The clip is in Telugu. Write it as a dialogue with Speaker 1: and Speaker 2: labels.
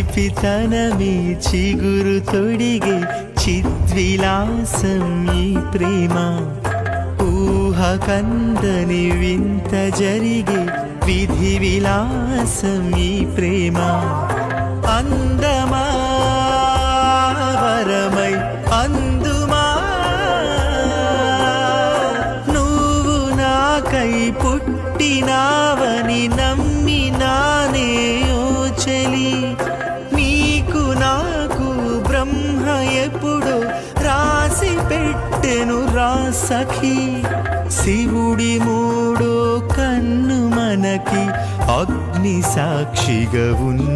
Speaker 1: చిలిపితనమే చిగురు తొడిగే చిద్విలాసం ఈ ప్రేమ. ఊహ కందని వింత జరిగే విధి విలాసం ఈ ప్రేమ. అందమా వరమై అందుమా, నువ్వు నాకై పుట్టినావని నమ్మినానే ఓ చెలి. నీకు నాకు బ్రహ్మ ఎప్పుడో రాసి పెట్టెను రా సఖీ. శివుడి మూడో కన్ను మనకి అగ్ని సాక్షిగా ఉన్న